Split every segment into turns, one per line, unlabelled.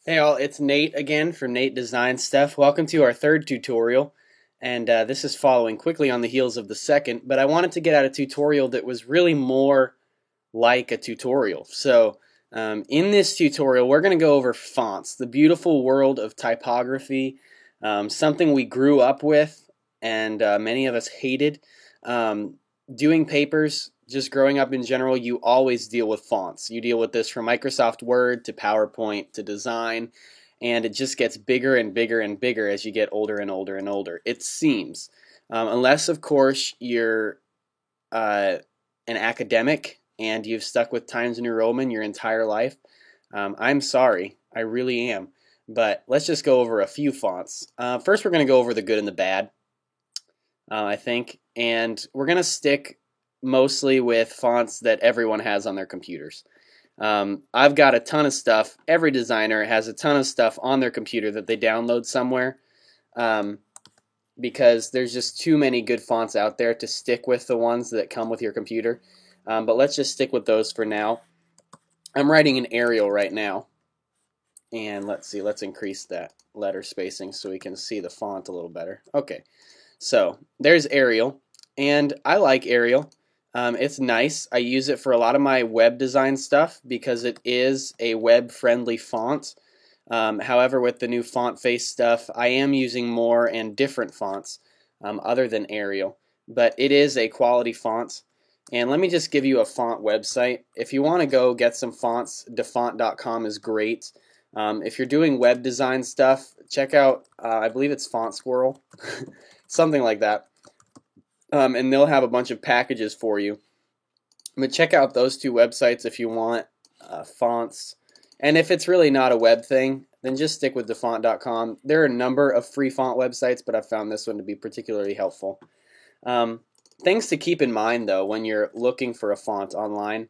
Hey all, it's Nate again from Nate Design Stuff. Welcome to our third tutorial, and this is following quickly on the heels of the second, but I wanted to get out a tutorial that was really more like a tutorial. So in this tutorial, we're going to go over fonts, the beautiful world of typography, something we grew up with and many of us hated. Doing papers, just growing up in general, you always deal with fonts. You deal with this from Microsoft Word to PowerPoint to design, and it just gets bigger and bigger and bigger as you get older and older and older. It seems. Unless, of course, you're an academic and you've stuck with Times New Roman your entire life. I'm sorry, I really am. But let's just go over a few fonts. First, we're going to go over the good and the bad, I think, and we're going to stick mostly with fonts that everyone has on their computers. I've got a ton of stuff. Every designer has a ton of stuff on their computer that they download somewhere, because there's just too many good fonts out there to stick with the ones that come with your computer. But let's just stick with those for now. I'm writing in Arial right now, and let's see, let's increase that letter spacing so we can see the font a little better. Okay, so there's Arial, and I like Arial. It's nice. I use it for a lot of my web design stuff because it is a web-friendly font. However, with the new font face stuff, I am using more and different fonts other than Arial. But it is a quality font. And let me just give you a font website. If you want to go get some fonts, dafont.com is great. If you're doing web design stuff, check out, I believe it's Font Squirrel, something like that. And they'll have a bunch of packages for you. But check out those two websites if you want fonts. And if it's really not a web thing, then just stick with dafont.com. There are a number of free font websites, but I found this one to be particularly helpful. Things to keep in mind, though, when you're looking for a font online.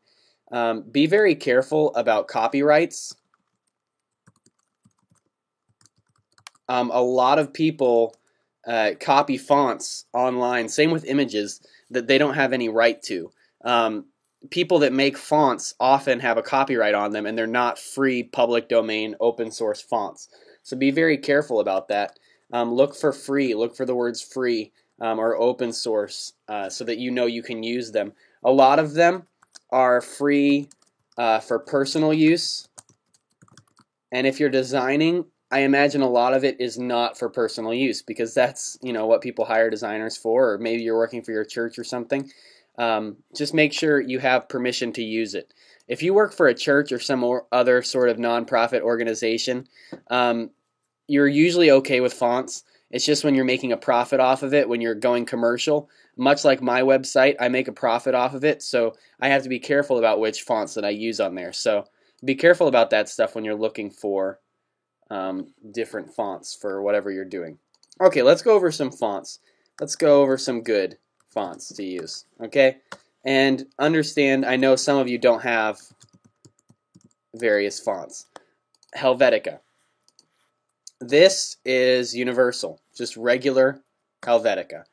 Be very careful about copyrights. A lot of people copy fonts online, same with images, that they don't have any right to. People that make fonts often have a copyright on them, and they're not free, public domain, open source fonts. So be very careful about that. Look for free, look for the words free or open source so that you know you can use them. A lot of them are free for personal use, and if you're designing, I imagine a lot of it is not for personal use because that's, what people hire designers for, or maybe you're working for your church or something. Just make sure you have permission to use it. If you work for a church or some other sort of nonprofit organization, you're usually okay with fonts. It's just when you're making a profit off of it, when you're going commercial, much like my website, I make a profit off of it, so I have to be careful about which fonts that I use on there. So be careful about that stuff when you're looking for different fonts for whatever you're doing. Okay, let's go over some fonts. Let's go over some good fonts to use, okay? And understand, I know some of you don't have various fonts. Helvetica. This is universal, just regular Helvetica.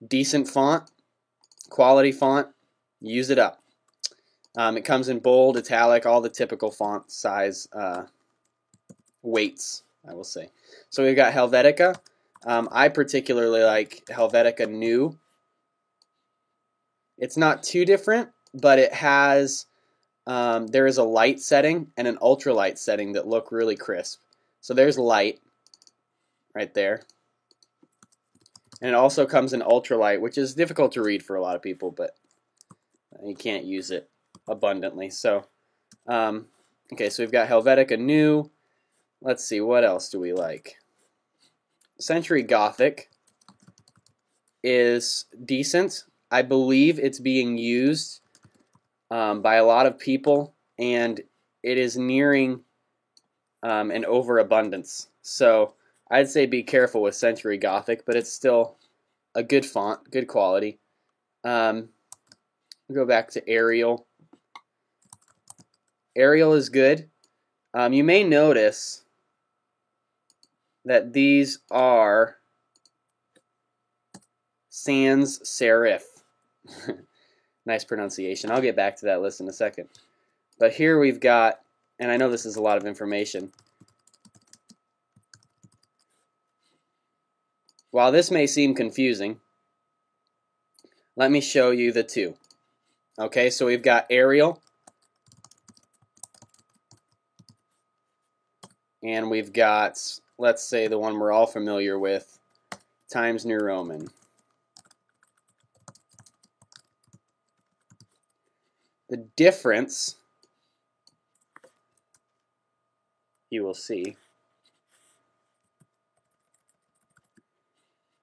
Decent font, quality font, use it up. It comes in bold, italic, all the typical font size weights, I will say. So we've got Helvetica. I particularly like Helvetica New. It's not too different, but it has, there is a light setting and an ultralight setting that look really crisp. So there's light right there. And it also comes in ultralight, which is difficult to read for a lot of people, but you can't use it abundantly. So, okay, so we've got Helvetica New. Let's see, what else do we like? Century Gothic is decent. I believe it's being used by a lot of people, and it is nearing an overabundance. So I'd say be careful with Century Gothic, but it's still a good font, good quality. We'll go back to Arial. Arial is good. You may notice that these are sans serif. Nice pronunciation. I'll get back to that list in a second. But here we've got, and I know this is a lot of information, while this may seem confusing, let me show you the two. Okay, so we've got Arial, and we've got, let's say, the one we're all familiar with, Times New Roman. The difference, you will see,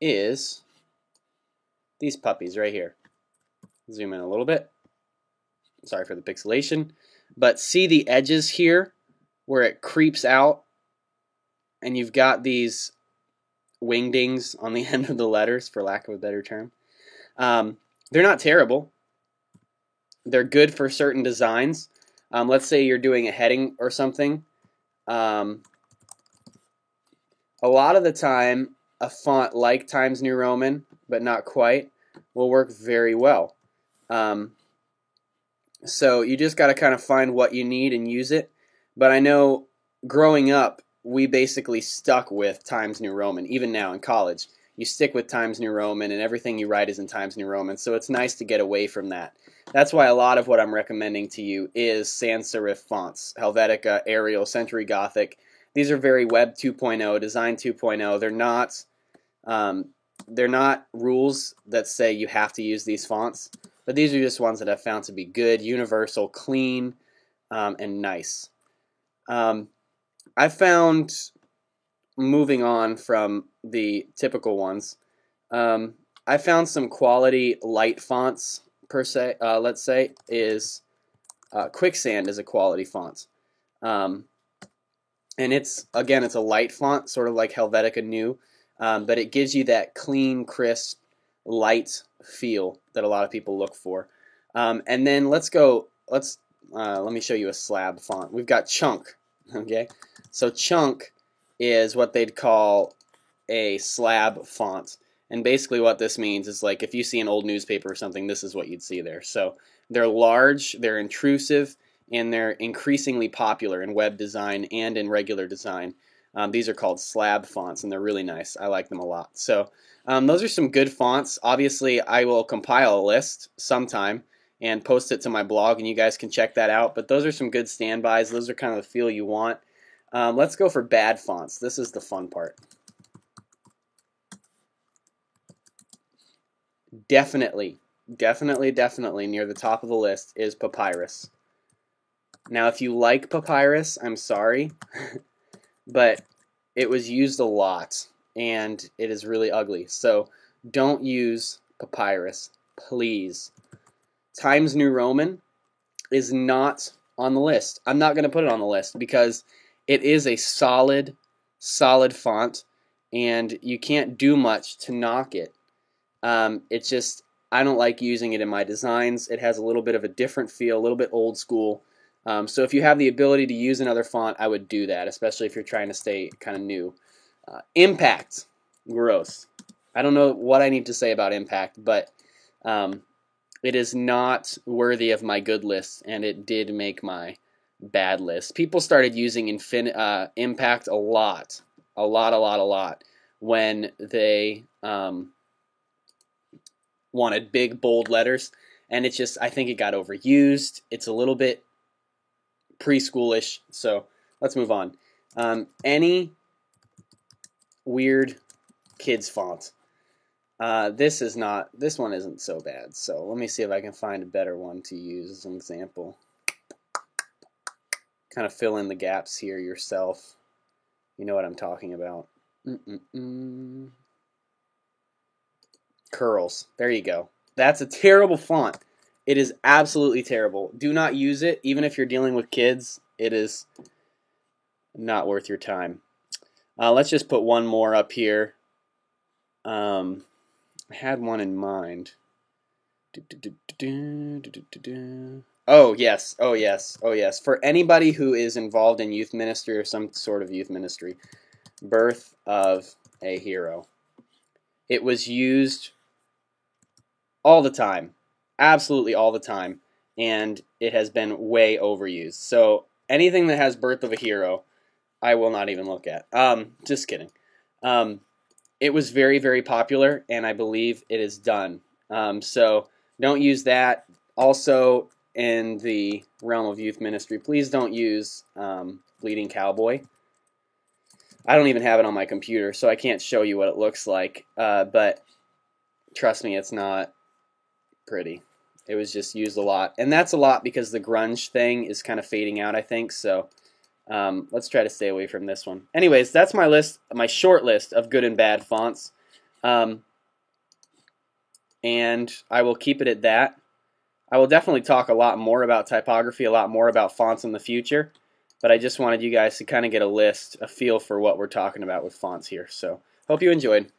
is these puppies right here. Zoom in a little bit. Sorry for the pixelation. But see the edges here where it creeps out and you've got these wingdings on the end of the letters, for lack of a better term. They're not terrible. They're good for certain designs. Let's say you're doing a heading or something. A lot of the time, a font like Times New Roman, but not quite, will work very well. So you just got to kind of find what you need and use it. But I know growing up, we basically stuck with Times New Roman. Even now in college, you stick with Times New Roman and everything you write is in Times New Roman. So it's nice to get away from that. That's why a lot of what I'm recommending to you is sans serif fonts. Helvetica, Arial, Century Gothic. These are very Web 2.0, Design 2.0. They're not rules that say you have to use these fonts, but these are just ones that I've found to be good, universal, clean, and nice. I found, moving on from the typical ones, I found some quality light fonts, per se. Let's say is Quicksand is a quality font. And it's a light font, sort of like Helvetica New, but it gives you that clean, crisp, light feel that a lot of people look for. And then let me show you a slab font. We've got Chunk. Okay, so Chunk is what they'd call a slab font, and basically what this means is, like, if you see an old newspaper or something, this is what you'd see there. So they're large, they're intrusive, and they're increasingly popular in web design and in regular design. These are called slab fonts, and they're really nice. I like them a lot. So those are some good fonts. Obviously, I will compile a list sometime and post it to my blog, and you guys can check that out. But those are some good standbys. Those are kind of the feel you want. Let's go for bad fonts. This is the fun part. Definitely near the top of the list is Papyrus. Now, if you like Papyrus, I'm sorry, but it was used a lot, and it is really ugly. So don't use Papyrus, please. Times New Roman is not on the list. I'm not going to put it on the list because it is a solid font, and you can't do much to knock it. It's just, I don't like using it in my designs. It has a little bit of a different feel, a little bit old school. So if you have the ability to use another font, I would do that, especially if you're trying to stay kind of new. Impact, gross. I don't know what I need to say about Impact, but it is not worthy of my good list, and it did make my bad list. People started using Impact a lot, when they wanted big, bold letters, and it's just, I think it got overused. It's a little bit preschoolish, so let's move on. Any weird kids font. This one isn't so bad, so let me see if I can find a better one to use as an example. Kind of fill in the gaps here yourself. You know what I'm talking about. Curls. There you go. That's a terrible font. It is absolutely terrible. Do not use it, even if you're dealing with kids. It is not worth your time. Let's just put one more up here. I had one in mind. Oh yes. For anybody who is involved in youth ministry or some sort of youth ministry, Birth of a Hero. It was used all the time, absolutely all the time, and it has been way overused. So anything that has Birth of a Hero, I will not even look at. Just kidding. it was very, very popular, and I believe it is done. So don't use that. Also, in the realm of youth ministry, please don't use Bleeding Cowboy. I don't even have it on my computer, so I can't show you what it looks like. But trust me, it's not pretty. It was just used a lot. And that's a lot because the grunge thing is kind of fading out, I think. So let's try to stay away from this one. Anyways, that's my list, my short list of good and bad fonts. And I will keep it at that. I will definitely talk a lot more about typography, a lot more about fonts in the future. But I just wanted you guys to kind of get a feel for what we're talking about with fonts here. So hope you enjoyed.